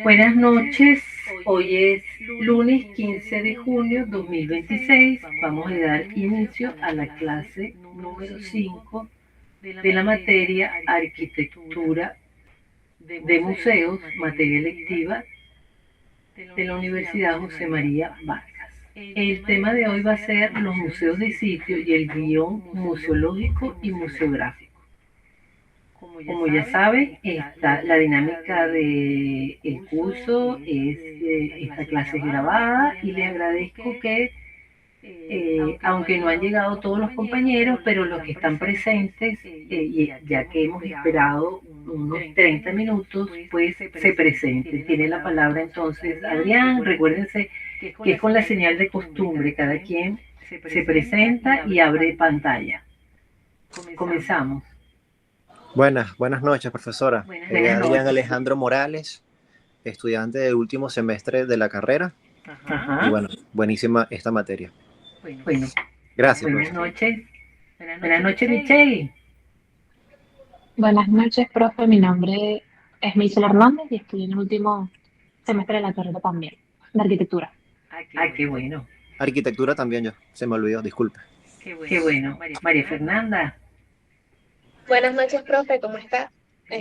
Buenas noches, hoy es lunes 15 de junio 2026. Vamos a dar inicio a la clase número 5 de la materia Arquitectura de Museos, materia electiva de la Universidad José María Vargas. El tema de hoy va a ser los museos de sitio y el guión museológico y museográfico. Como ya saben, la dinámica del curso es, esta clase es grabada y les agradezco que, aunque no han llegado todos los compañeros, pero los que están presentes, ya que hemos esperado unos 30 minutos, pues se presenten. Tiene la palabra entonces Adrián. Recuérdense que es con la señal de costumbre, cada quien se presenta y abre pantalla. Comenzamos. Buenas noches, profesora. Buenas Adrián noches. Alejandro Morales, estudiante del último semestre de la carrera. Ajá. Y bueno, buenísima esta materia. Bueno, Gracias, buenas profesor. noches. Buenas noches, Michelle. Buenas noches, profe. Mi nombre es Michelle Hernández y estoy en el último semestre de la carrera también, de arquitectura. Ah, qué bueno. Arquitectura también yo, se me olvidó, disculpe. Qué bueno. María Fernanda. Buenas noches, profe, ¿cómo está?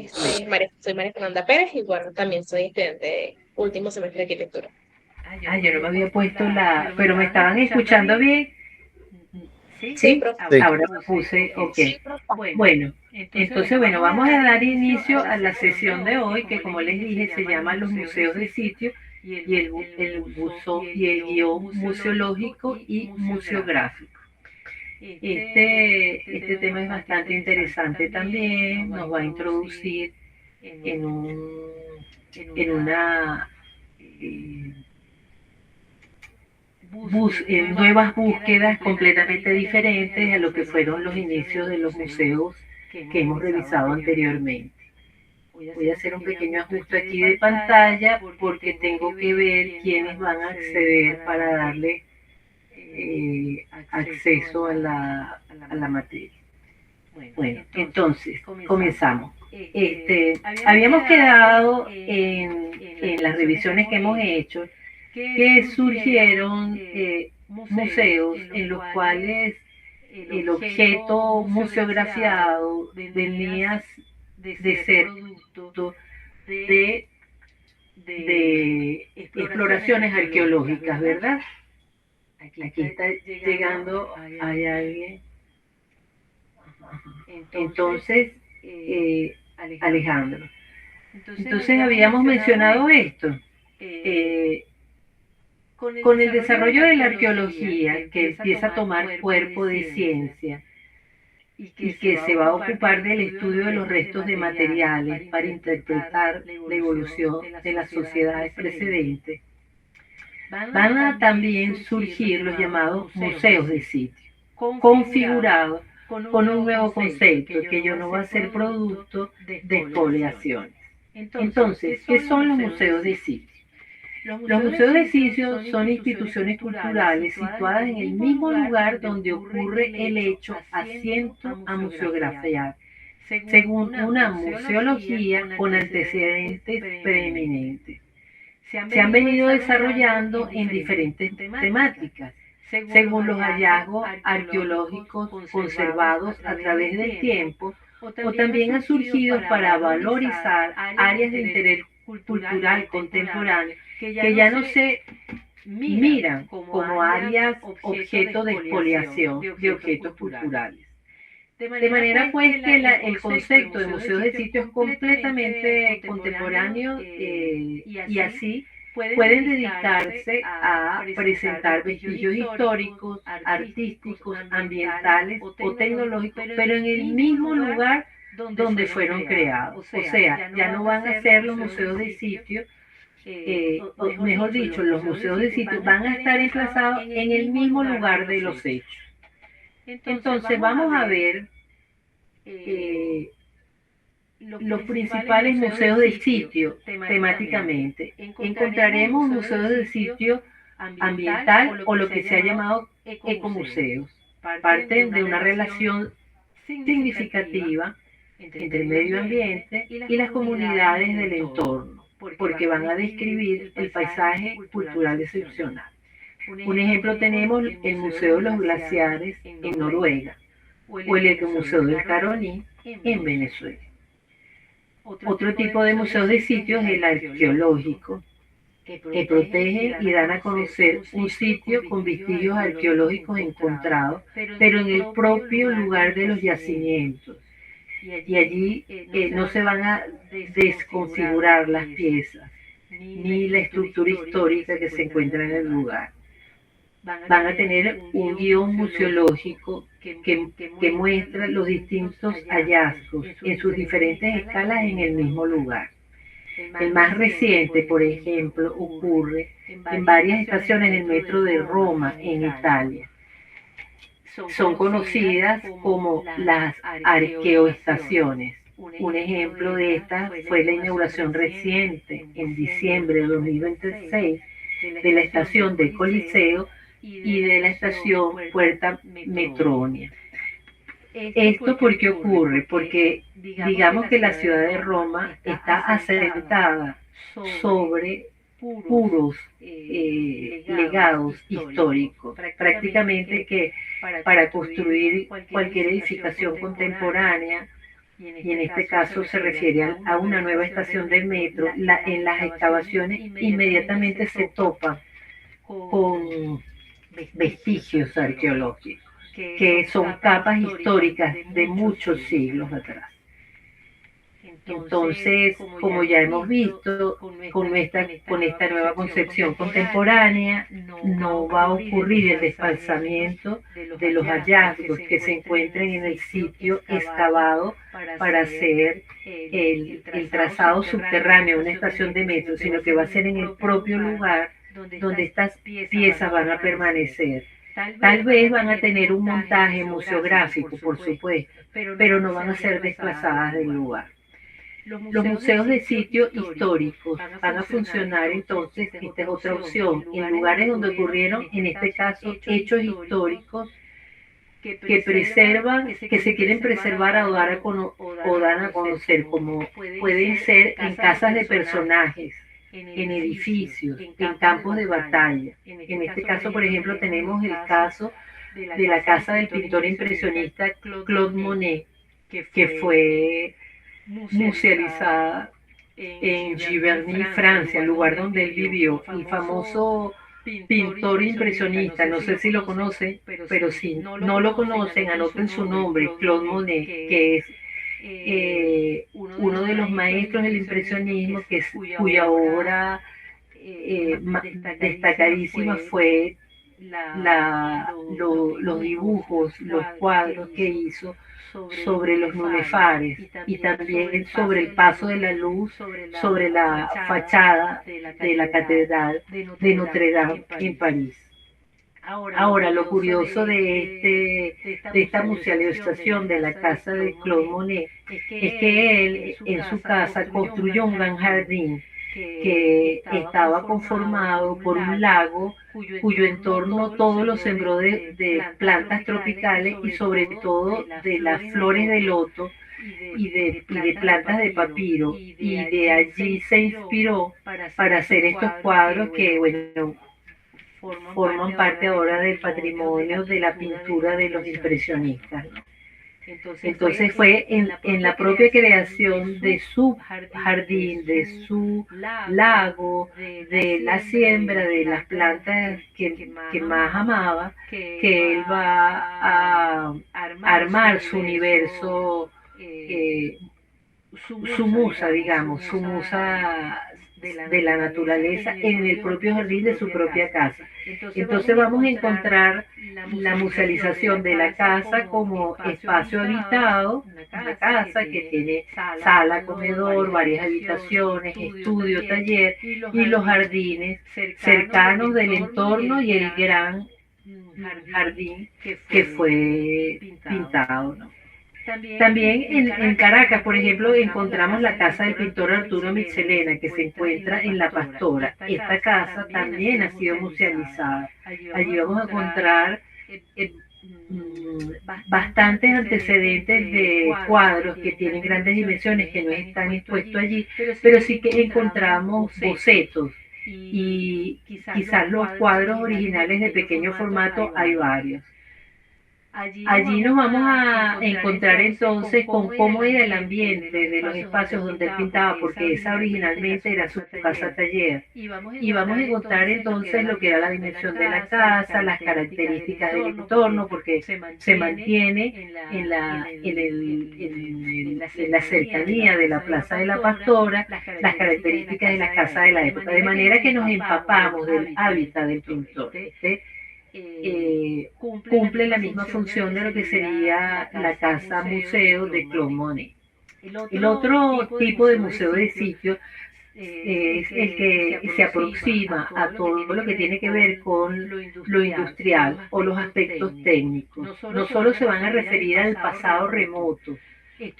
Soy María Fernanda Pérez y bueno, también soy estudiante de último semestre de arquitectura. Ah, yo no me había puesto pero me estaban escuchando bien. Sí, Sí, profe. Sí. ahora me puse, ok. Sí, profe. Bueno, entonces, vamos a dar inicio a la sesión de hoy, que como les dije, se llama Los Museos de Sitio y el guión museológico y museográfico. Este tema es bastante interesante también, nos va a introducir en una en nuevas búsquedas completamente diferentes a lo que fueron los inicios de los museos que hemos revisado anteriormente. Voy a hacer un pequeño ajuste aquí de pantalla porque tengo que ver quiénes van a acceder para darle acceso a la materia. Bueno, entonces, comenzamos. Habíamos quedado en las revisiones que hemos hecho que surgieron museos en los cuales el objeto museografiado venía de ser producto de exploraciones arqueológicas, ¿verdad? Aquí está llegando, hay alguien. Entonces, Alejandro. Entonces habíamos mencionado esto. Con el desarrollo de la arqueología, que empieza a tomar cuerpo de ciencia y que se va a ocupar del estudio de los restos de materiales para interpretar la evolución de las sociedades precedentes, van a también surgir los llamados museos de sitio, configurados con un nuevo concepto que yo no va a ser producto de expoliaciones. Entonces, ¿qué son los museos de sitio? Los museos de sitio son instituciones culturales situadas en el mismo lugar donde ocurre el hecho asiento a museografiar, según una museología con antecedentes preeminentes. Se han venido desarrollando en diferentes temáticas, según los hallazgos arqueológicos conservados a través del tiempo, o también han surgido para valorizar áreas de interés cultural contemporáneo que ya no se miran como áreas objeto de expoliación de objetos culturales. De manera pues que el concepto de museos de sitio es completamente contemporáneo y así pueden dedicarse a presentar vestigios históricos, artísticos, ambientales o tecnológicos, pero en el mismo lugar donde fueron creados. O sea, ya no van a ser los museos de sitio, o mejor dicho, los museos de sitio van a estar emplazados en el mismo lugar de los hechos. Entonces vamos a ver los principales museos de sitio temáticamente. Encontraremos museos de sitio ambiental o lo que se ha llamado ecomuseos. Parten de una relación significativa entre el medio ambiente y las comunidades del entorno. porque van a describir el paisaje cultural excepcional. Un ejemplo tenemos el Museo de los Glaciares en Noruega o el Ecomuseo del Carolí en Venezuela. Otro tipo de museo de sitio es el arqueológico, que protege y dan a conocer un sitio con vestigios arqueológicos encontrados, pero en el propio lugar de los yacimientos. Y allí no se van a desconfigurar las piezas, ni la estructura histórica que se encuentra en el lugar. Van a tener un guión museológico que muestra los distintos hallazgos en sus diferentes escalas en el mismo lugar. El más reciente, por ejemplo, ocurre en varias estaciones del metro de Roma, en Italia. Son conocidas como las arqueoestaciones. Un ejemplo de estas fue la inauguración reciente, en diciembre de 2026, de la estación del Coliseo y de la estación Puerta Metronia. ¿Esto por qué ocurre? Porque digamos que la ciudad de Roma está asentada sobre puros legados históricos. Prácticamente que para construir cualquier edificación contemporánea, y en este caso se refiere a una nueva estación del metro, en las excavaciones inmediatamente se topa con vestigios arqueológicos, que son capas históricas de muchos siglos atrás. Entonces, como ya hemos visto, con esta nueva concepción contemporánea, no va a ocurrir el desfalzamiento de los hallazgos que se encuentren en el sitio excavado para hacer el trazado subterráneo de una estación de metro, sino que va a ser en el propio lugar donde estas piezas van a permanecer. Tal vez van a tener un montaje museográfico, por supuesto, pero no van a ser desplazadas del lugar. Los museos de sitios históricos van a funcionar entonces, esta es otra opción, en lugares donde ocurrieron, en este caso, hechos históricos que preservan, que se quieren preservar o dan a conocer, como pueden ser en casas de personajes, en edificios, en campos de batalla. En este caso, por ejemplo, tenemos el caso de la casa del pintor impresionista Claude Monet, que fue musealizada en Giverny, Francia, el lugar donde él vivió. El famoso pintor impresionista, no sé si lo conocen, pero si no lo conocen, anoten su nombre, Claude Monet, que es uno de los maestros del impresionismo, cuya obra destacadísima fue los dibujos, los cuadros que hizo sobre los nulefares y también sobre el paso de la luz sobre la fachada de la catedral de Notre Dame en París. Ahora, lo curioso de esta musealización de la casa de Claude Monet es que él en su casa construyó un gran jardín que estaba conformado por un lago cuyo entorno todo lo sembró de plantas tropicales y sobre todo de las flores de loto y de plantas de papiro, y de allí se inspiró para hacer estos cuadros que, bueno, forman parte ahora del patrimonio de la pintura de los impresionistas, ¿no? Entonces fue en la propia creación de su jardín, de su lago, de la siembra de las plantas que más amaba, que él va a armar su universo, su musa, digamos, su musa de la naturaleza en el propio jardín de su propia casa. Entonces vamos a encontrar la musealización de la casa como espacio habitado, una casa que tiene sala, comedor, varias habitaciones, estudio, taller, y los jardines cercanos del entorno y el gran jardín que fue pintado, ¿no? También en Caracas, por ejemplo, encontramos la casa del pintor Arturo Michelena, que se encuentra en La Pastora. Esta casa también ha sido musealizada. Allí vamos a encontrar bastantes antecedentes de cuadros que tienen grandes dimensiones que no están expuestos allí, pero sí que encontramos bocetos y quizás los cuadros originales de pequeño formato hay varios. Allí nos vamos a encontrar entonces con cómo era el ambiente de los espacios donde él pintaba, porque esa originalmente era su casa taller. Y vamos a encontrar entonces lo que era la dimensión de la casa, las características del entorno, porque se mantiene en la cercanía de la Plaza de la Pastora, las características de la casa de la época, de manera que nos empapamos del hábitat del pintor. Cumple la misma función de lo que sería la casa museo de Claude Monet. El otro tipo de museo de sitio es el que se aproxima a todo lo que tiene que ver con lo industrial o los aspectos técnicos. No solo se van a referir al pasado remoto.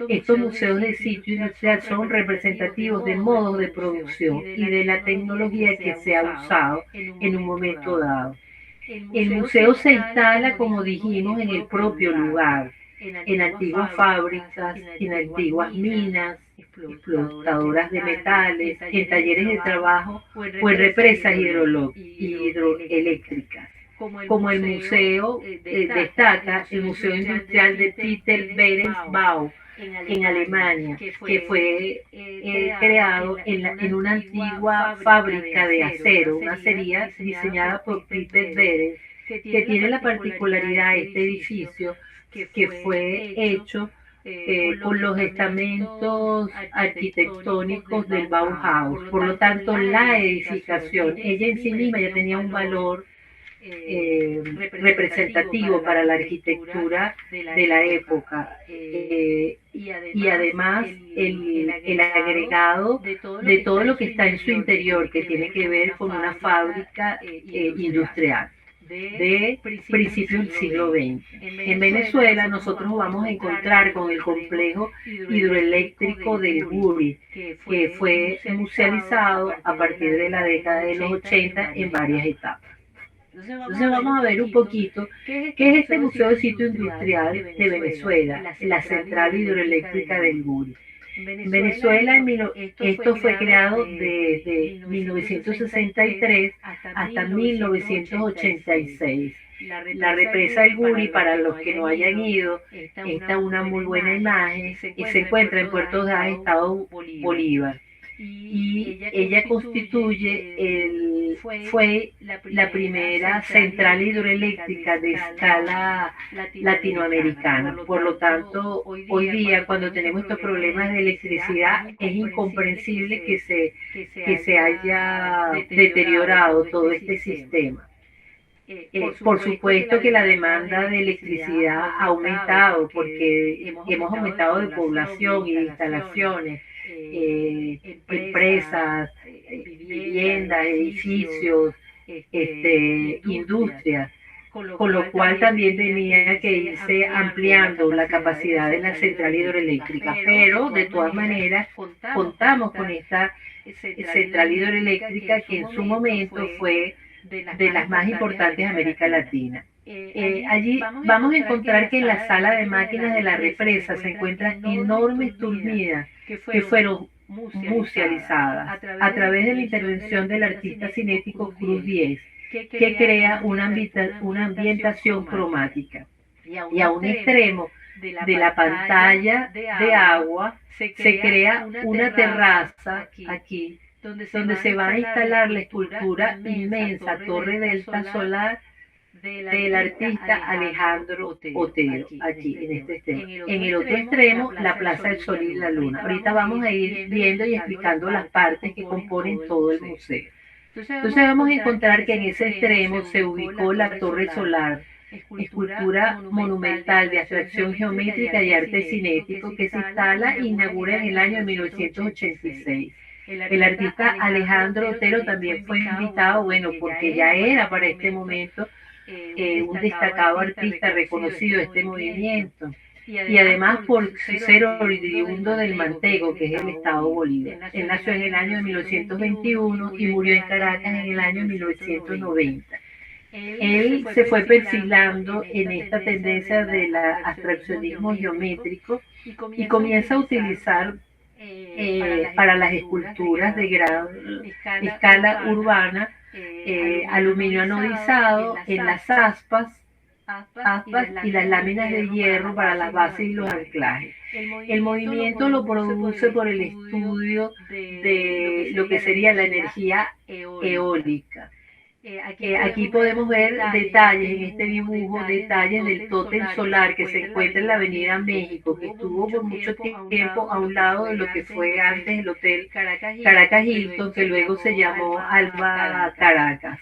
Estos museos de sitio industrial son representativos de modos de producción y de la tecnología que se ha usado en un momento dado. El museo se instala, como dijimos, en el propio lugar, en antiguas fábricas, en antiguas minas, explotadoras de metales, en talleres de trabajo o en represas hidroeléctricas. Como el museo destaca el Museo Industrial de Peter Behrens-Bau en Alemania, que fue creado en una antigua fábrica de acero, una acería diseñada por Peter Behrens, que tiene la particularidad este edificio que fue hecho con los estamentos arquitectónicos del Bauhaus. Por lo tanto, la edificación, ella en sí misma ya tenía un valor representativo para la arquitectura de la época, y además el agregado de todo lo que está en su interior, que tiene que ver con una fábrica industrial de principios del siglo XX. En Venezuela nosotros nos vamos a encontrar con el complejo hidroeléctrico del Guri, que fue musealizado a partir de la década de los 80 en varias etapas. Entonces vamos a ver un poquito qué es este Museo de Sitio Industrial de Venezuela, la Central Hidroeléctrica del Guri. En Venezuela esto fue creado desde 1963 hasta 1986. La represa del Guri, para los que no hayan ido, está una muy buena imagen y se encuentra en Puerto Ordaz, Estado Bolívar. Y ella fue la primera central hidroeléctrica de escala latinoamericana. Por lo tanto, hoy día, cuando tenemos estos problemas de electricidad, es incomprensible que se haya deteriorado todo este sistema. Por supuesto que la demanda de electricidad ha aumentado porque hemos aumentado de población y de instalaciones, empresas, viviendas, edificios, industrias, con lo cual también tenía que irse ampliando la capacidad de la central hidroeléctrica, pero de todas maneras contamos con esta central hidroeléctrica que en su momento fue de las más importantes de América Latina. Allí vamos a encontrar que en la sala de máquinas de la represa se encuentran enormes turbinas que fueron musealizadas a través de la intervención del artista cinético Cruz 10, que crea una ambientación cromática. Y a un extremo de la pantalla de agua se crea una terraza aquí, donde se va a instalar la escultura inmensa Torre Delta Solar del artista Alejandro Otero, aquí en este extremo. En el otro extremo, la Plaza del Sol y la Luna. Ahorita vamos a ir viendo y explicando las partes que componen todo el museo. Entonces vamos a encontrar que en ese extremo se ubicó la Torre Solar, escultura monumental de abstracción geométrica y arte cinético que se instala e inaugura en el año de 1986. El artista Alejandro Otero también fue invitado, bueno, porque ya era para este momento un destacado artista reconocido de este movimiento, y además por ser oriundo del Mantego, que es el estado Bolívar. Él nació en el año de 1921 y murió en Caracas en el año de 1990. Él se fue perfilando en esta tendencia del abstraccionismo geométrico y comienza a utilizar para las esculturas de gran escala urbana aluminio anodizado en las aspas y las láminas de hierro para las bases y los anclajes. El movimiento lo produce por el estudio de lo que sería la energía eólica. Aquí podemos ver detalles en este dibujo, detalles del tótem solar que se encuentra en la Avenida México, que estuvo por mucho tiempo a un lado de lo que fue antes el Hotel Caracas Hilton, que luego se llamó Alba Caracas.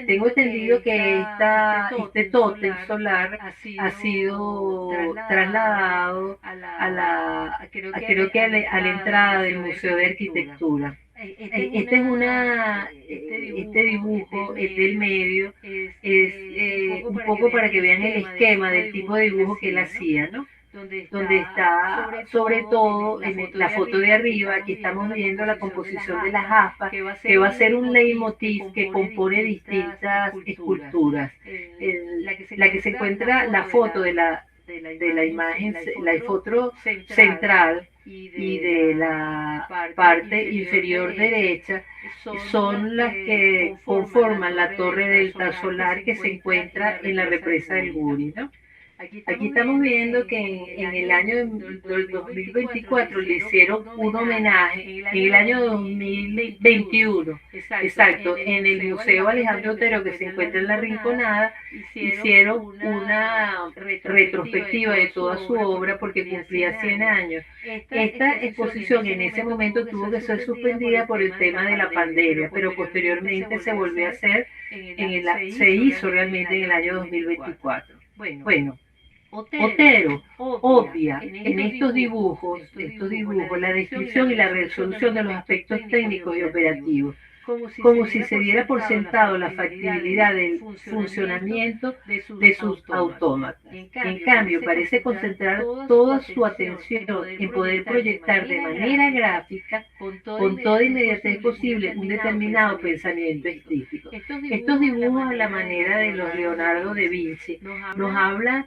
Tengo entendido que este tótem solar ha sido trasladado creo que a la entrada del Museo de Arquitectura. Este dibujo del medio es un poco para que vean el esquema del tipo de dibujo que él hacía, ¿no? Donde está sobre todo en la foto de arriba, aquí estamos viendo la composición de las aspas, que va a ser un leitmotiv que compone distintas esculturas. La que se encuentra, la foto de la imagen, la foto central y de la parte inferior derecha son las que conforman la torre delta solar que se encuentra en la represa del Guri, ¿no? Aquí estamos viendo que en el año del 2024 le hicieron un homenaje, en el año 2021, exacto, en el Museo Alejandro Otero que se encuentra en La Rinconada, hicieron una retrospectiva de toda su obra porque cumplía 100 años. Esta exposición en ese momento tuvo que ser suspendida por el tema de la pandemia, pero posteriormente se volvió a hacer, se hizo realmente en el año 2024. Bueno, Otero obvia en estos dibujos la descripción y la resolución de los aspectos técnicos y operativos, como si se diera por sentado la factibilidad del funcionamiento de sus autómatas. En cambio, parece concentrar toda su atención en poder proyectar de manera gráfica, con toda inmediatez posible, un determinado pensamiento estético. Estos dibujos, a la manera de los Leonardo da Vinci, nos hablan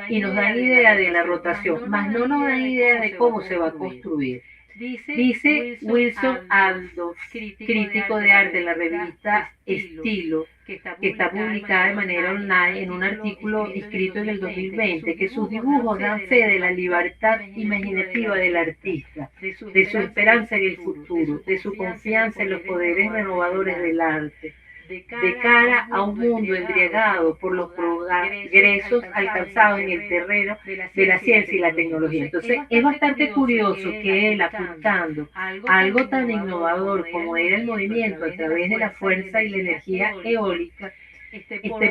y nos dan idea de la rotación, mas no nos dan idea de cómo se va a construir. Dice Wilson Aldo, crítico de arte en la revista Estilo, que está publicada de manera online en un artículo escrito en el 2020, que sus dibujos dan fe de la libertad imaginativa del artista, de su esperanza en el futuro, de su confianza en los poderes renovadores del arte, de cara a un mundo embriagado por los progresos alcanzados en el terreno de la ciencia y la tecnología. Entonces, es bastante curioso que él, apuntando a algo tan innovador como era el movimiento a través de la fuerza y la energía eólica,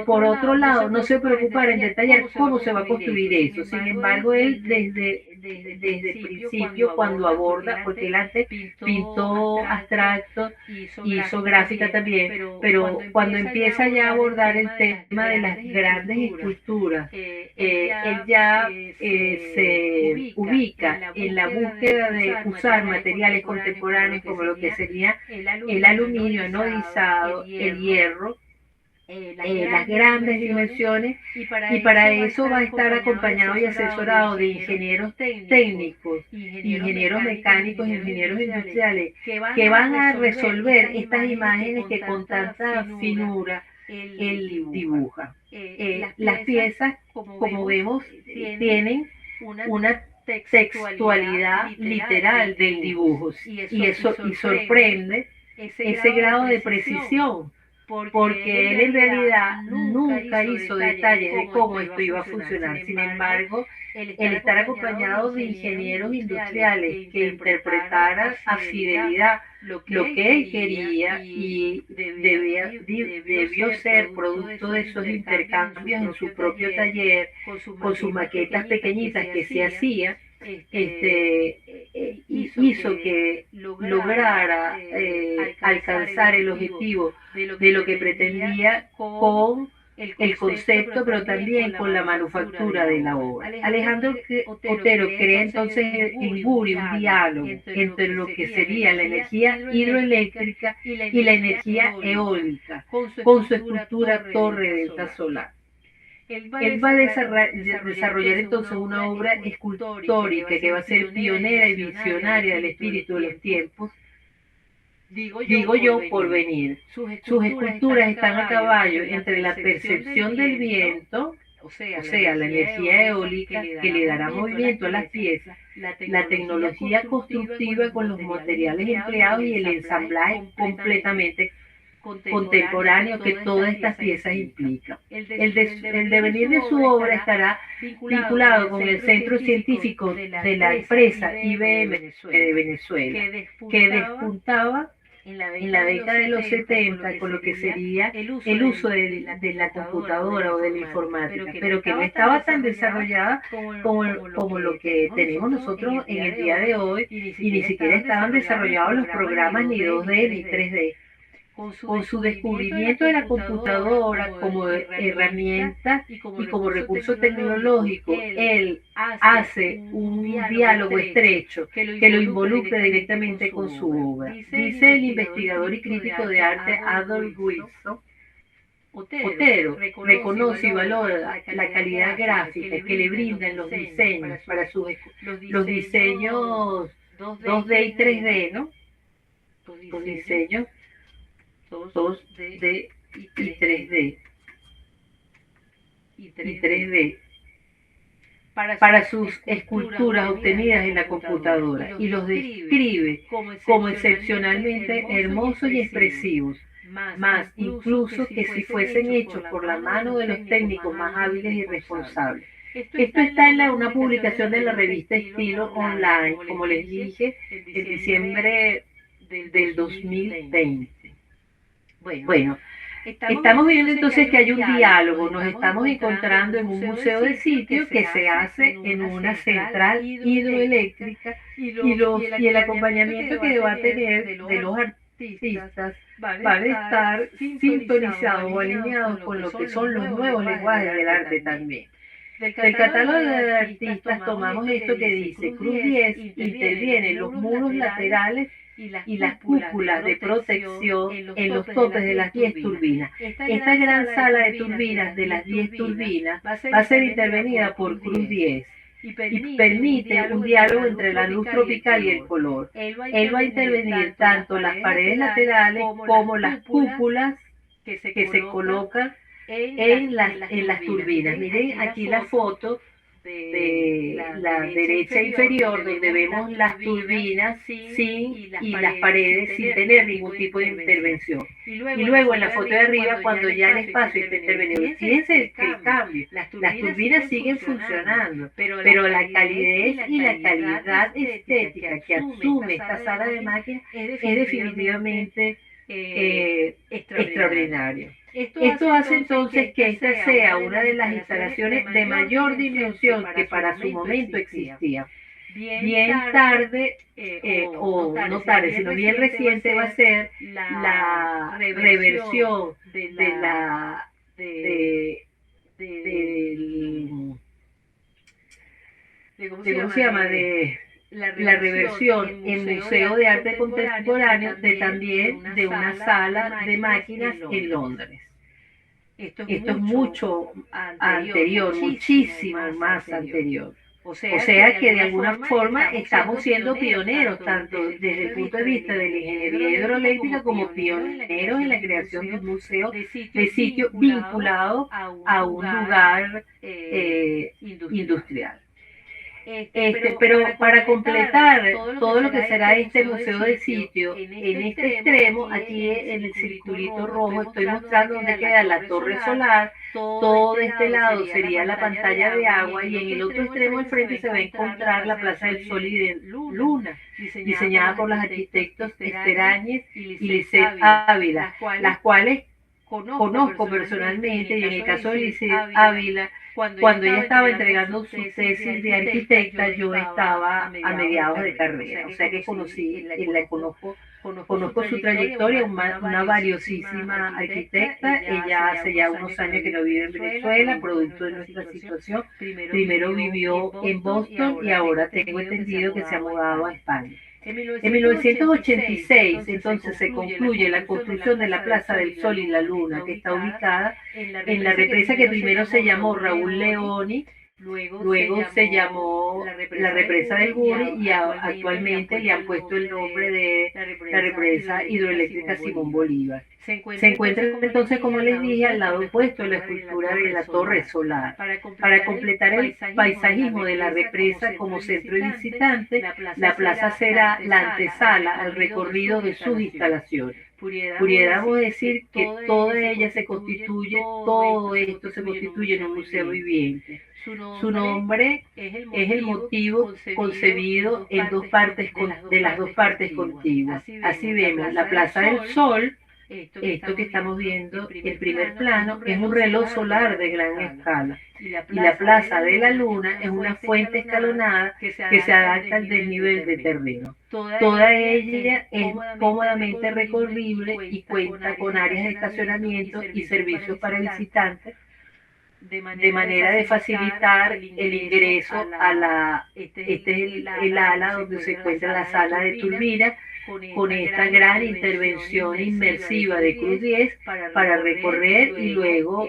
por otro lado, no se preocupara en detallar cómo se va a construir eso. Sin embargo, él desde el principio, cuando aborda, porque él antes pintó abstracto, hizo gráfica también, pero cuando empieza ya a abordar el tema de las grandes esculturas, él ya se ubica en la búsqueda de usar materiales contemporáneos como lo que sería el aluminio anodizado, el hierro, las grandes dimensiones, y para eso va a estar acompañado y asesorado de ingenieros técnicos, ingenieros mecánicos, ingenieros industriales, que van a resolver estas imágenes que con tanta finura él dibuja. Las piezas, como vemos, tienen una textualidad literal del dibujo, y sorprende ese grado de precisión, porque él en realidad nunca hizo detalles de cómo esto iba a funcionar. Sin embargo, el estar acompañado de ingenieros industriales que interpretaran a fidelidad lo que él quería, y debió ser producto de esos intercambios en su propio taller, con sus maquetas pequeñitas que se hacía, hizo que lograra alcanzar el objetivo de lo que pretendía con el concepto, pero también con la manufactura de la obra. Alejandro Otero crea entonces en Guri un diálogo entre lo que sería la energía hidroeléctrica y la energía eólica, con su escultura Torre Delta Solar. Él va a desarrollar entonces una obra escultórica que va a ser pionera y visionaria del espíritu de los tiempos, digo yo, por venir. Sus esculturas están a caballo entre la percepción del viento, o sea, la energía eólica que le dará movimiento a las piezas, la tecnología constructiva con los materiales empleados y el ensamblaje completamente contemporáneo que todas estas piezas implican. El devenir de su obra estará vinculado con el centro científico de la empresa IBM de Venezuela, que despuntaba en la década de los 70 con lo que sería el uso de la computadora o de la informática, pero que no estaba tan desarrollada como lo que tenemos nosotros en el día de hoy, y ni siquiera estaban desarrollados los programas ni 2D ni 3D. Con su descubrimiento de la computadora como herramienta y como recurso tecnológico, él hace un diálogo estrecho que lo involucra directamente con su obra. Dice el investigador y crítico de arte Adolf Wilson, Otero reconoce y valora la calidad gráfica que le brindan los diseños para los diseños 2D y 3D, ¿no? Los diseños 2D y 3D. Para sus esculturas obtenidas en la computadora, y los describe como excepcionalmente hermosos y expresivos, más incluso que si fuesen hechos por la mano de los técnicos más hábiles y responsables. Esto está en una publicación de la revista Estilo Online, como les dije, en diciembre del 2020. Bueno, estamos viendo entonces que hay un diálogo, nos estamos encontrando en un museo de sitio que se hace en una central hidroeléctrica, y el acompañamiento que va a tener de los artistas van a estar sintonizados o alineados con lo que son los nuevos lenguajes del arte también. Del catálogo de artistas tomamos esto que dice: Cruz 10 interviene en los muros laterales y las cúpulas de protección en los topes de las 10 turbinas. Esta gran sala de turbinas de las 10 turbinas va a ser intervenida por Cruz 10 y permite un diálogo entre la luz tropical y el color. Él va a intervenir tanto las paredes laterales como las cúpulas que se colocan en las turbinas. Miren aquí la foto de la derecha inferior, donde vemos las turbinas y las paredes sin tener ningún tipo de intervención. Y luego en la foto de arriba, cuando ya el espacio está intervenido, fíjense que el cambio, las turbinas siguen funcionando, pero la calidez y la calidad estética que asume esta sala de máquinas es definitivamente extraordinario. Esto hace entonces que esta sea una de las instalaciones de mayor dimensión que para su momento existía. Bien tarde, o no tarde, sino bien reciente, va a ser la reversión ¿cómo se llama? De la reversión en Museo de Arte Contemporáneo también de una sala de máquinas en Londres. Esto es mucho anterior, muchísimo más anterior. O sea que de alguna forma estamos siendo pioneros, tanto desde el punto de vista de la ingeniería hidroeléctrica como pioneros en la creación de un museo de sitio vinculado a un lugar industrial. Pero para completar todo lo que será este museo de sitio, en este extremo, aquí en el circulito rojo, estoy mostrando dónde queda la torre solar. Todo este lado sería la pantalla de agua, y en el otro extremo al frente se va a encontrar la Plaza del Sol y de Luna, diseñada por los arquitectos Esther Áñez y Lisset Ávila, las cuales conozco personalmente, y en el caso de Lisset Ávila, cuando ella estaba entregando su tesis de arquitecta, yo estaba a mediados de carrera, o sea que la conozco Conozco su trayectoria, una valiosísima arquitecta. Ella hace ya unos años que no vive en Venezuela, producto de nuestra situación. Primero vivió en Boston y ahora tengo entendido que se ha mudado a España. En 1986, entonces, se concluye la construcción de la Plaza del Sol y la Luna, que está ubicada en la represa que primero se llamó Raúl Leoni, luego se llamó la represa del Guri y actualmente le han puesto el nombre de la represa hidroeléctrica Simón Bolívar. Se encuentra entonces, como les dije, al lado opuesto de la escultura de la Torre Solar. Para completar el paisajismo de la represa como centro de visitantes, la plaza será la antesala al recorrido de sus instalaciones. Pudiéramos decir que toda ella se constituye, todo esto se constituye en un museo viviente. Su nombre es el motivo concebido en de las dos partes contiguas. Así vemos, la Plaza del Sol, esto que estamos viendo en primer plano, es un reloj solar de gran escala. Y la Plaza de la Luna es una fuente escalonada que se adapta al desnivel de terreno. Toda ella es cómodamente recorrible y cuenta con áreas de estacionamiento y servicios para visitantes, de manera de facilitar el ingreso a este es el ala donde se encuentra la sala de turbina, con esta gran intervención inmersiva de Cruz 10 para recorrer y luego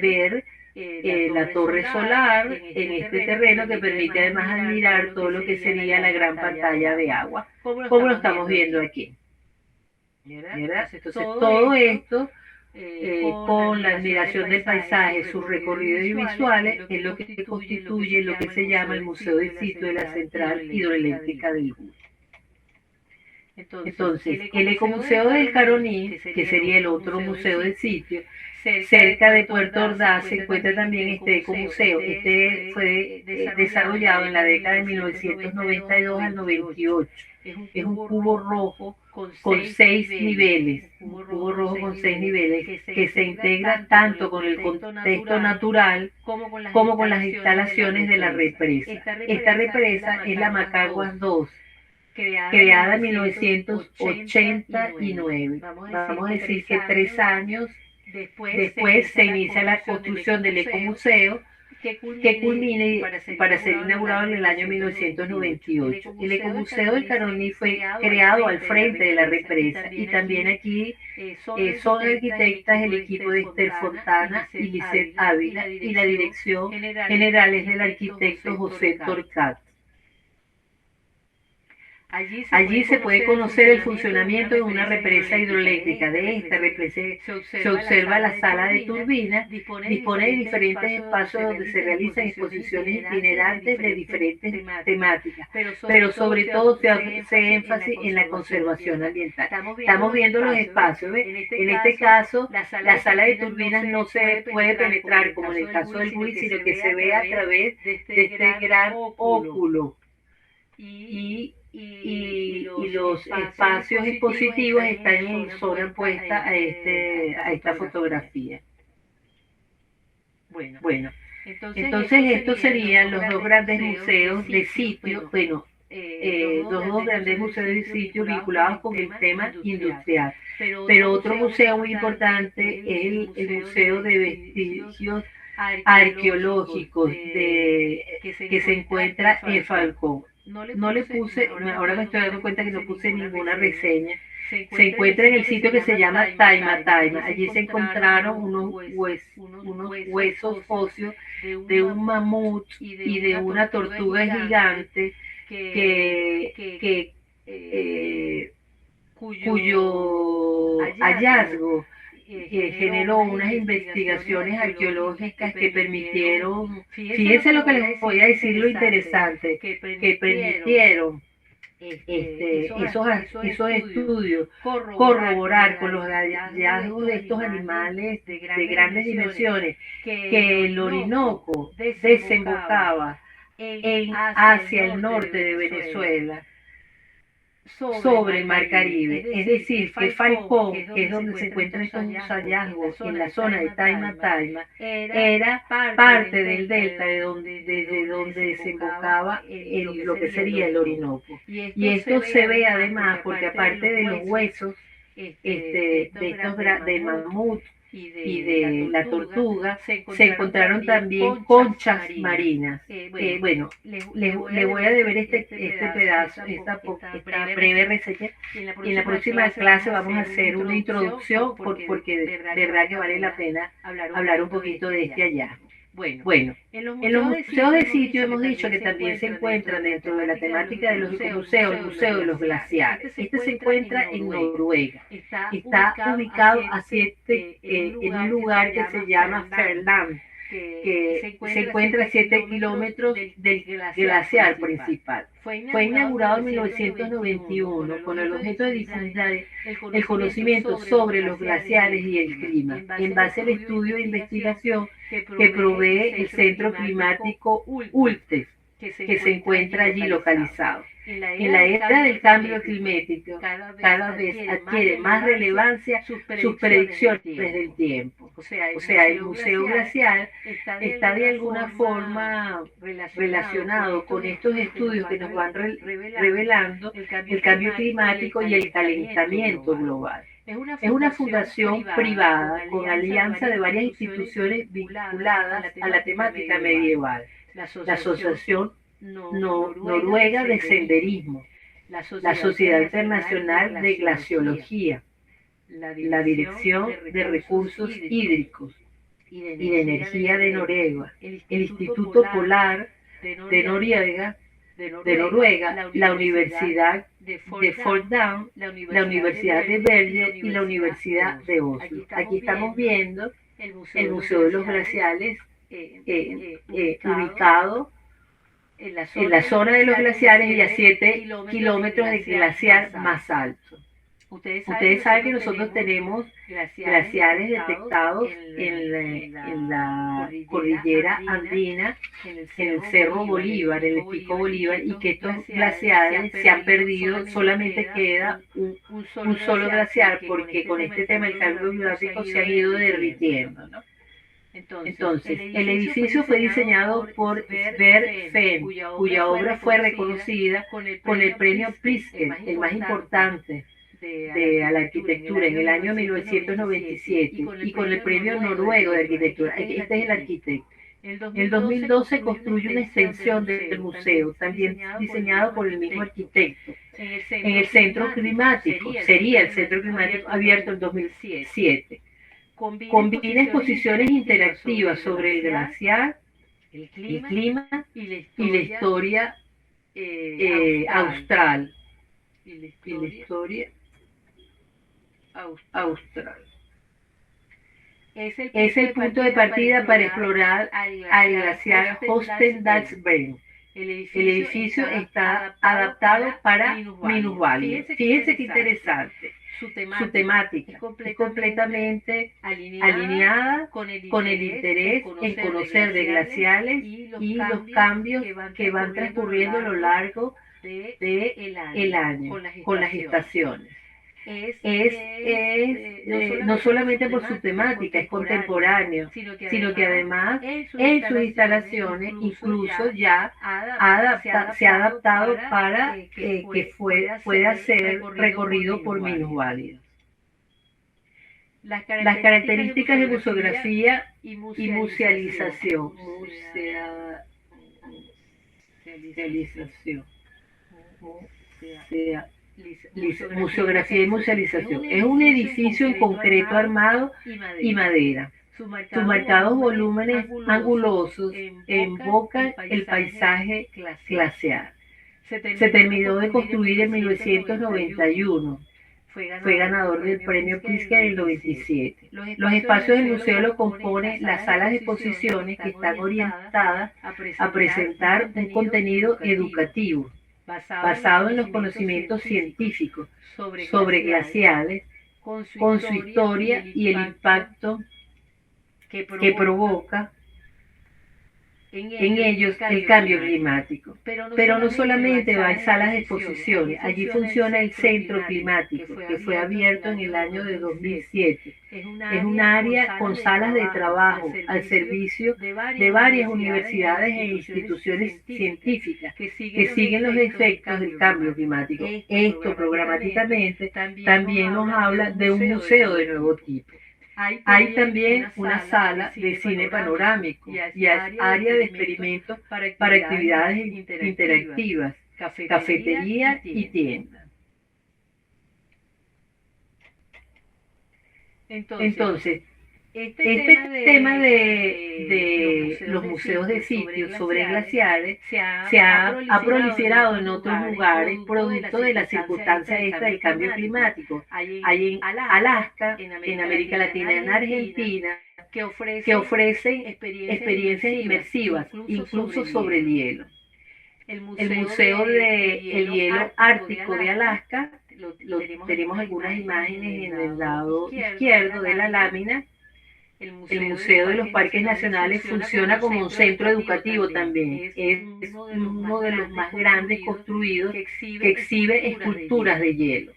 ver la torre solar en este terreno, que permite además admirar todo lo que sería la gran pantalla de agua, como lo estamos viendo aquí. ¿Verdad? Entonces todo esto, con la admiración del paisaje, sus recorridos y visuales, es lo que constituye lo que se llama el Museo del Sitio de la Central Hidroeléctrica del Guri. Entonces, el Ecomuseo del Caroní, que sería el otro museo del sitio, cerca de Puerto Ordaz se encuentra también este ecomuseo. Este fue desarrollado en la década de 1992 al 98. Es un cubo rojo con 6 niveles, que se integra tanto con el contexto natural como con las instalaciones de la represa. Esta represa es la Macaguas 2, creada en 1989. Vamos a decir que 3 años después se inicia la construcción del ecomuseo, que culmina para ser inaugurado en el año 1998. El Ecomuseo del Caroní fue creado al frente de la represa, y también aquí son arquitectas el equipo de Esther Fontana y Lisset Ávila, y la dirección general es del arquitecto José Torcat. Allí se puede conocer el funcionamiento de una represa hidroeléctrica. De esta represa se observa la sala de turbinas, dispone de diferentes espacios donde se realizan exposiciones itinerantes de diferentes temáticas, pero sobre todo se hace énfasis en la conservación ambiental. Estamos viendo los espacios, ¿ves? En este caso, la sala de turbinas no se puede penetrar como en el caso del Guri, sino que se ve a través de este gran óculo. Y los espacios expositivos están en zona opuesta a esta fotografía. Bueno, entonces estos serían los dos grandes museos de sitio, los dos grandes museos de sitio vinculados con el tema industrial. Pero otro museo muy importante es el Museo de Vestigios Arqueológicos que se encuentra en Falcón. No le puse, ahora me estoy dando cuenta que no puse ninguna reseña. Se encuentra en el sitio que se llama Taima Taima. Allí se encontraron unos huesos óseos de un mamut y de una tortuga gigante cuyo hallazgo generó unas investigaciones arqueológicas que permitieron, fíjense lo que les voy a decir, lo interesante, que permitieron esos estudios corroborar con los hallazgos de estos animales de grandes dimensiones que el Orinoco desembocaba hacia el norte de Venezuela. sobre el Mar Caribe. Es decir, que Falcón, que es donde se encuentran estos hallazgos en la zona de Taima, era parte del delta desde donde desembocaba lo que sería el Orinoco. Y esto se ve además porque aparte de los huesos del mamut y de la tortuga, se encontraron también conchas marinas. Bueno, le voy a deber este pedazo, esta breve reseña, y en la próxima clase vamos a hacer una introducción porque de verdad que vale la pena hablar un poquito de este hallazgo. Bueno, en los museos de sitio hemos dicho que también se encuentran dentro de la temática de los ecomuseos, el Museo de los Glaciares. Este se encuentra en Noruega. Está ubicado en un lugar que se llama Færland, que se encuentra a 7 kilómetros del glaciar principal. Fue inaugurado en 1991 con el objeto de difundir el conocimiento sobre los glaciares y el clima, en base al estudio e investigación que provee el Centro Climático ULTES, que se encuentra allí localizado. En la era del cambio climático, cada vez adquiere más relevancia sus predicciones del tiempo. O sea, el Museo Glacial está de alguna forma relacionado con estos estudios que nos van revelando el cambio climático y el calentamiento global. Es una fundación privada con alianza de varias instituciones vinculadas a la temática medieval. La Asociación Noruega de Senderismo, la Sociedad Internacional de Glaciología, la Dirección de Recursos Hídricos y de Energía de Noruega, el Instituto Polar de Noruega, la Universidad de Fordham, la Universidad de Bergen y la Universidad de Oslo. Aquí estamos viendo el Museo de los Glaciares ubicado en la zona de los glaciares y a 7 kilómetros del glaciar más alto. Ustedes saben que nosotros tenemos glaciares detectados en la cordillera andina, en el Cerro Bolívar, en el Pico Bolívar, y que estos glaciares se han perdido, solamente queda un solo glaciar, porque con este tema del cambio climático se han ido derritiendo, ¿no? Entonces, el edificio fue diseñado por Sverre Fehn, cuya obra fue reconocida con el premio Pritzker, el más importante a la arquitectura, en el año 1997, y con el premio noruego de arquitectura. Este es el arquitecto. En el 2012 construye una extensión del museo, también diseñado por el mismo arquitecto, en el centro climático. Sería el centro climático abierto en 2007. Combina exposiciones interactivas sobre el glaciar, el clima y la historia austral. Es el punto de partida para explorar al glaciar Holstendalsbreen. El edificio está adaptado para minusválidos. Fíjense qué interesante. Su temática es completamente alineada con el interés en conocer de glaciares y los cambios que van transcurriendo a lo largo del año con las estaciones. No solamente por su temática, es contemporáneo, sino que además en sus instalaciones incluso ya se ha adaptado para que pueda ser recorrido por minusválidos. Las características de museografía y musealización. Museografía y musealización. Es un edificio en concreto armado y madera. Sus marcados volúmenes angulosos evocan el paisaje glaciar. Se terminó de construir en 1991. Fue ganador del premio Pritzker en el 97. Los espacios del museo lo componen las salas de exposiciones que están orientadas a presentar un contenido educativo basado en los conocimientos científicos sobre glaciares, con su historia y el impacto que provoca en ellos el cambio climático. Pero no solamente va en salas de exposiciones, allí funciona el Centro Climático, que fue abierto en el año de 2007. Es un área con salas de trabajo al servicio de varias universidades e instituciones científicas que siguen los efectos del cambio climático. Esto programáticamente también nos habla de un museo de nuevo tipo. Hay también una sala de cine panorámico y hay área de experimentos para actividades interactivas, cafetería y tienda. Entonces, este tema de los museos de sitios sobre glaciares se ha proliferado en otros lugares producto de las circunstancias esta del cambio climático. Hay en Alaska, en América Latina, en Argentina, que ofrecen experiencias inmersivas, incluso sobre el hielo. El Museo del Hielo Ártico de Alaska, tenemos algunas imágenes en el lado izquierdo de la lámina. El Museo de los Parques Nacionales funciona como un centro educativo también. Es uno de los más grandes construidos que exhibe esculturas de hielo.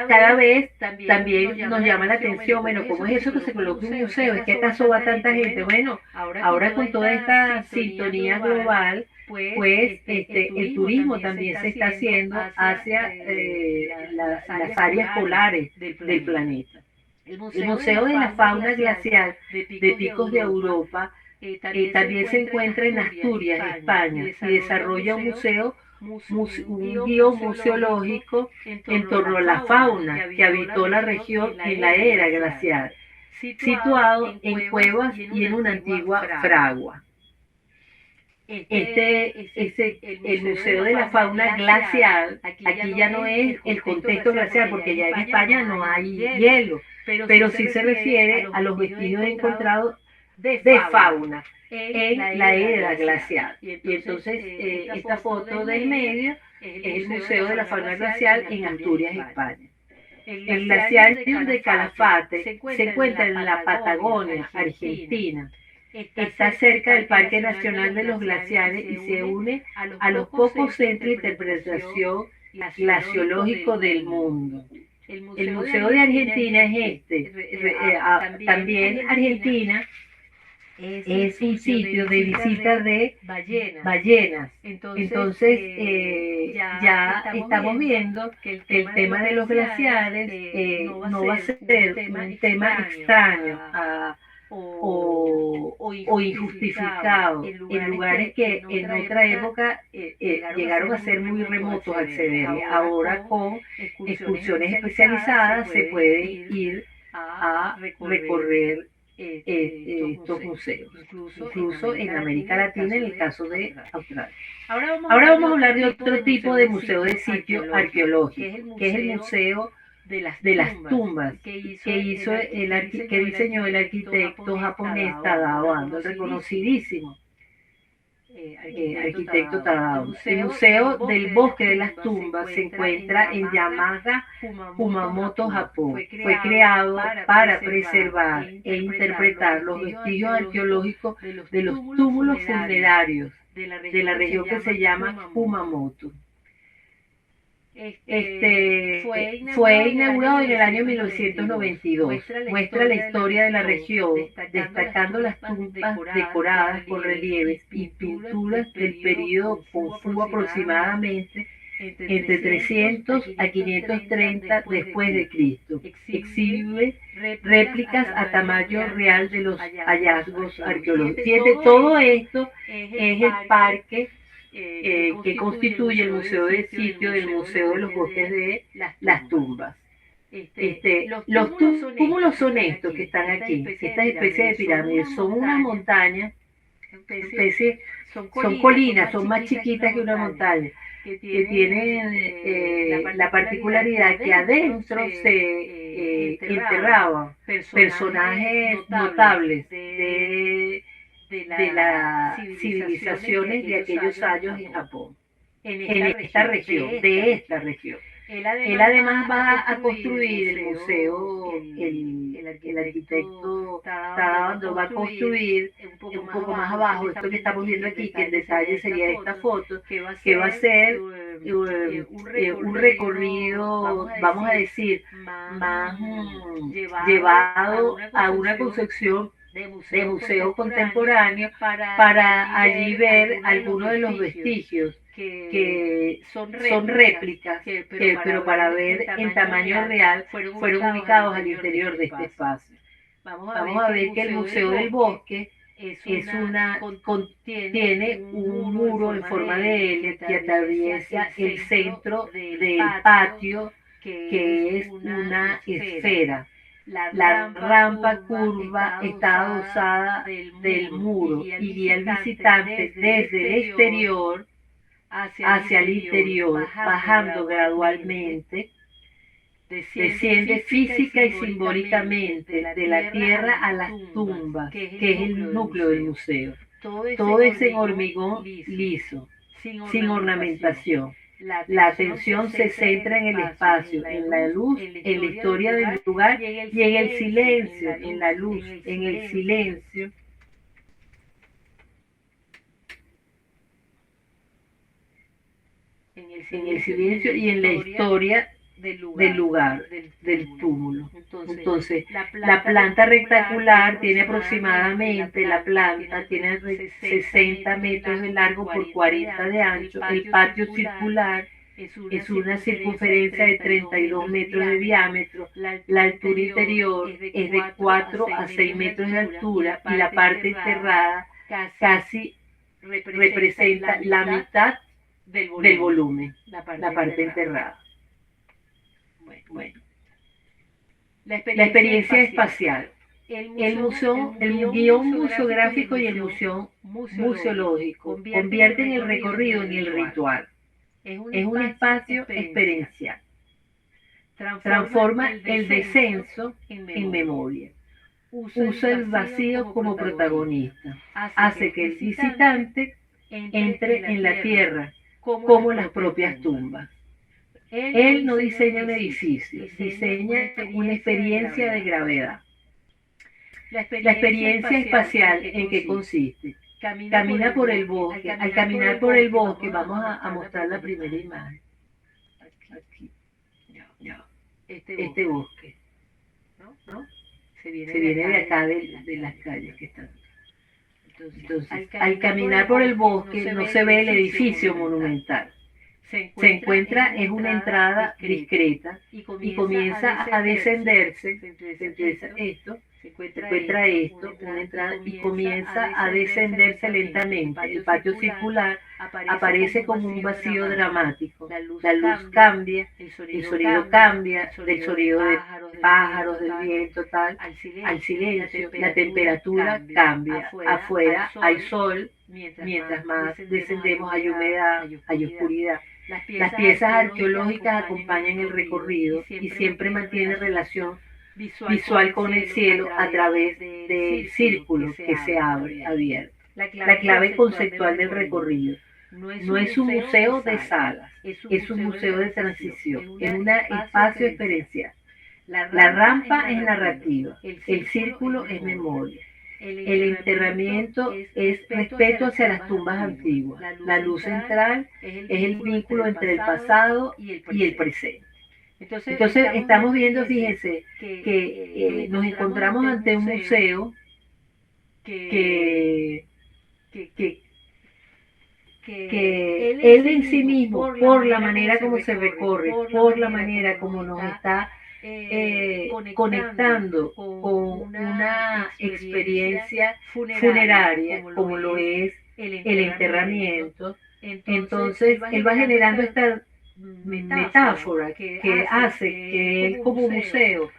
Cada vez también nos llama la atención, bueno, ¿cómo es eso que se coloca en un museo? ¿Es que acaso va tanta gente? Bueno, ahora con toda esta sintonía global, pues el turismo también se está haciendo hacia las áreas polares del planeta. El Museo de la Fauna Glacial de Picos de Europa también se encuentra en Asturias, España, y desarrolla un guión museológico en torno a la fauna que habitó la región en la era glacial, situado en cuevas y en una antigua fragua. El Museo de la Fauna Glacial, aquí ya no es el contexto glacial, porque ya en España no hay hielo, pero sí se refiere a los vestigios encontrados de fauna en la era glacial. Y entonces esta foto del medio es el Museo de la Fauna Glacial en Asturias, España. El glaciario de Calafate se encuentra en la Patagonia, Argentina. Está cerca del Parque Nacional de los Glaciares y se une a los pocos centros de interpretación glaciológico del mundo. El Museo de Argentina es también Argentina es un sitio de visita de ballenas. Entonces ya estamos viendo que el tema de los glaciares no va a ser un tema extraño o injustificado en lugares que en otra época llegaron a ser muy remotos accederle. Ahora con excursiones especializadas se puede ir a recorrer estos museos, incluso en América Latina, en el caso de Australia. Ahora vamos a hablar de otro tipo de museo de sitio arqueológico, que es el Museo de las Tumbas, que diseñó el arquitecto japonés Tadao Ando, el reconocidísimo arquitecto Tadao. El Museo del Bosque de las Tumbas se encuentra en Yamada, Kumamoto, Japón. Fue creado para preservar e interpretar los vestigios arqueológicos de los túmulos funerarios de la región que se llama Kumamoto. Fue inaugurado en el año 1992. Muestra la historia de la región, destacando las tumbas decoradas con relieves y pinturas del período Kofun aproximadamente entre 300 a 530 después de Cristo. Exhibe réplicas a tamaño real de los hallazgos arqueológicos. Fíjate, todo esto es el parque que constituye el museo de sitio del Museo de los Bosques de las Tumbas. Los túmulos son estos que están aquí, estas especies de pirámides, son una montaña, son colinas, son más chiquitas que una montaña, que tienen la particularidad que adentro se enterraban personajes notables de las civilizaciones de aquellos años en Japón, de esta región. Él además va a construir el museo, el arquitecto Tadando va a construir un poco más abajo, esto que estamos viendo aquí, que en detalle sería esta foto, que va a ser un recorrido, vamos a decir, más llevado a una concepción de museo contemporáneo para allí ver algunos de los vestigios que son réplicas, pero para ver en tamaño real fueron ubicados al interior de este espacio. Vamos a ver que el Museo del Bosque tiene un muro en forma de L que atraviesa el centro del patio, que es una esfera. La rampa curva está adosada del muro y guía al visitante desde el exterior hacia el interior, bajando gradualmente. Desciende física y simbólicamente de la tierra a las tumbas, que es el núcleo del museo. Todo es en hormigón liso, sin ornamentación. La atención se centra en el espacio, en la luz, en la historia del lugar y en el silencio, en la luz, en el silencio. En el silencio y en la historia del lugar, del túmulo. Entonces, la planta rectangular tiene aproximadamente, la planta tiene 60 metros de largo por 40 de ancho. El patio circular es una circunferencia de 32 metros de diámetro. La altura interior es de 4 a 6 metros de altura y la parte enterrada casi representa la mitad del volumen, la parte enterrada. Bueno. La experiencia espacial. El guión museográfico y el museo museológico convierten el recorrido en el ritual. Es un espacio experiencial. Transforma el descenso en memoria. Usa el vacío como protagonista. Hace que el visitante entre en la tierra como las propias tumbas. Él no diseña un edificio, diseña una experiencia de gravedad. La experiencia espacial, ¿en qué consiste? Camina por el bosque. Al caminar por el bosque, vamos a mostrar la primera imagen. Aquí. Este bosque. ¿No? Se viene de acá, de las calles que están. Entonces, al caminar por el bosque no se ve el edificio monumental. Se encuentra en una entrada discreta y comienza a descenderse, se encuentra esto, una entrada, y comienza a descenderse lentamente. El patio circular aparece como un vacío dramático. La luz cambia, el sonido cambia, del sonido de pájaros, del viento, tal, al silencio. La temperatura cambia. Afuera hay sol, mientras más descendemos hay humedad, hay oscuridad. Las piezas arqueológicas acompañan el recorrido y siempre mantienen relación visual con el cielo a través del círculo que se abre, abierto. La clave conceptual del recorrido no es un museo de salas, es un museo de transición, es un espacio experiencial. La rampa es narrativa, el círculo es memoria. El enterramiento es respeto hacia las tumbas antiguas. La luz central es el vínculo entre el pasado y el presente. Entonces estamos viendo, fíjense, que nos encontramos ante un museo que él en sí mismo, por la manera como se recorre, por la manera como nos está conectando con una experiencia funeraria, como lo es el enterramiento, entonces él va generando esta metáfora que hace que él como museo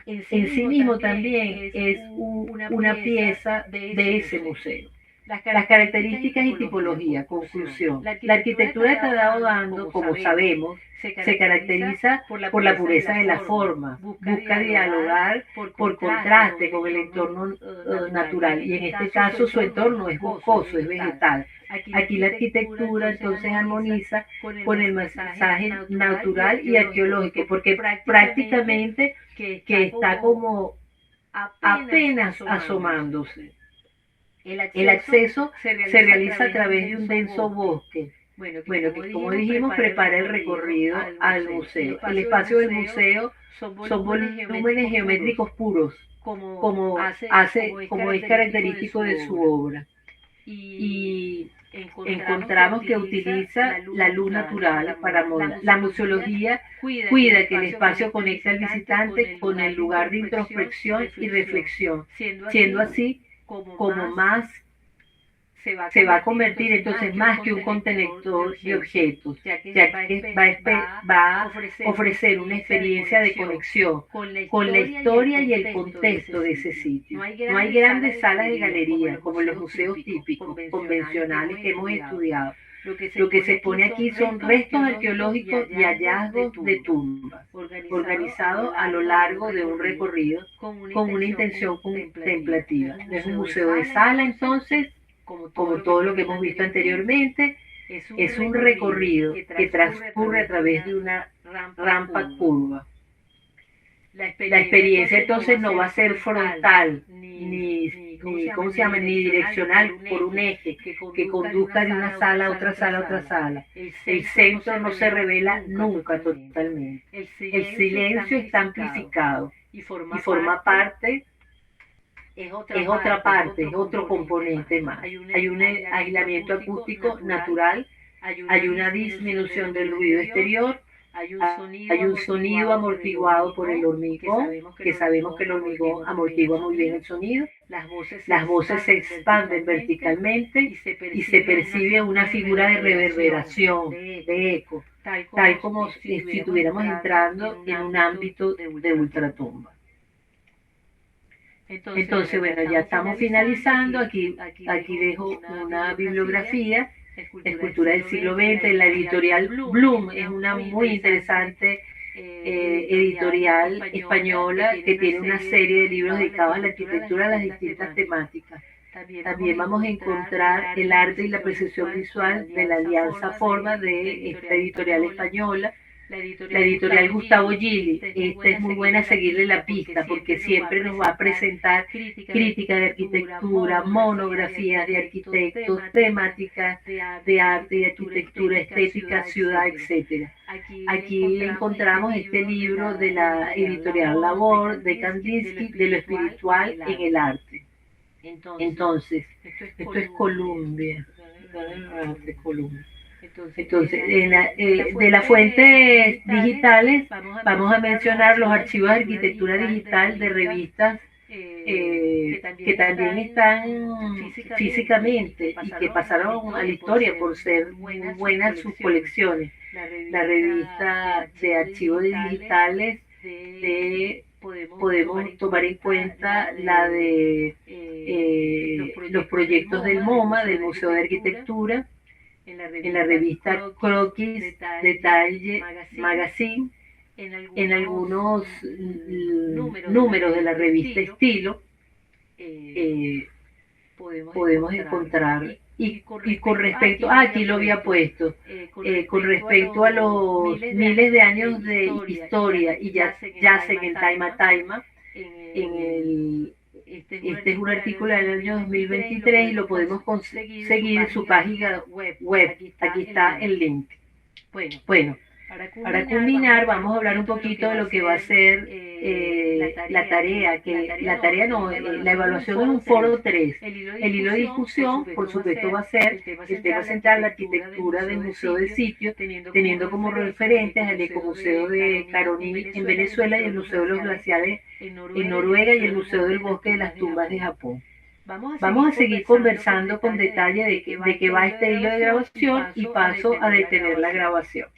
en sí mismo también es una pieza de ese museo. Las características y tipología, conclusión. La arquitectura de Tadao Ando, como sabemos, se caracteriza por la pureza de la forma, busca dialogar por contraste con el entorno natural, y en este caso su entorno es boscoso, es vegetal. Aquí la arquitectura entonces armoniza con el mensaje natural y arqueológico, porque prácticamente que está como apenas asomándose. El acceso se realiza a través de un denso bosque. Bueno, que como dijimos, prepara el recorrido al museo. El espacio del museo son volúmenes geométricos puros, como es característico de su obra. Y encontramos que utiliza la luz natural para modelar. La museología cuida que el espacio conecte al visitante con el lugar de introspección y reflexión, siendo así como más se va a convertir entonces más que un contenedor de objetos, ya que va a ofrecer una experiencia de conexión con la historia y el contexto de ese sitio. No hay grandes salas de galería como los museos típicos, convencionales que hemos estudiado. Lo que se expone aquí son restos arqueológicos y hallazgos de tumbas, organizados a lo largo de un recorrido con una intención contemplativa. No es un museo de sala, entonces, como todo lo que hemos visto anteriormente, es un recorrido que transcurre a través de una rampa curva. La experiencia entonces no va a ser frontal, ¿cómo se llama? Ni direccional por un eje que conduzca de una sala a otra sala a otra sala. El centro no se revela nunca totalmente. El silencio está amplificado y forma parte, es otra parte, es otro componente más. Hay un aislamiento acústico natural, hay una disminución del ruido exterior. Hay un sonido amortiguado por el hormigón, que sabemos que el hormigón amortigua muy bien el sonido. Las voces se expanden verticalmente y se percibe una figura de reverberación, de eco, tal como si estuviéramos entrando en un ámbito de ultratumba. Entonces, bueno, ya estamos finalizando. Aquí dejo una bibliografía. Escultura del siglo XX, la editorial Bloom, es una muy interesante editorial española que tiene una serie de libros dedicados a la arquitectura, a las distintas temáticas. También vamos a encontrar el arte y la percepción visual de la Alianza Forma de esta editorial española. La editorial Gustavo Gili, esta es muy buena seguirle la pista porque siempre nos va a presentar crítica de arquitectura, monografías de arquitectos, temáticas de arte y arquitectura, estética, ciudad, etc. Aquí encontramos este libro de la editorial Labor de Kandinsky, de lo espiritual en el arte. Entonces, esto es Columbia. Entonces, de las fuentes digitales vamos a mencionar los archivos de arquitectura digital de revistas que también están físicamente y que pasaron a la historia por ser muy buenas sus colecciones. La revista de archivos digitales podemos tomar en cuenta la de los proyectos del MoMA, del Museo de Arquitectura. En la revista Croquis Detalle Magazine, en algunos números de la revista Estilo, podemos encontrar, y con respecto, aquí lo había puesto, con respecto a los miles de años de historia y yacen en Taima Taima, este es un artículo del año 2023 y lo podemos conseguir en su página web. Aquí está el link. Bueno, para culminar vamos a hablar un poquito de lo que va a ser la tarea, la evaluación es un foro 3. El hilo de discusión, por supuesto, va a ser el tema central, la arquitectura del Museo del Sitio, teniendo como referentes al Ecomuseo de Caroní en Venezuela y el Museo de los Glaciares en Noruega y el Museo del Bosque de las Tumbas de Japón. Vamos a seguir conversando con detalle de qué va este hilo de grabación y paso a detener la grabación.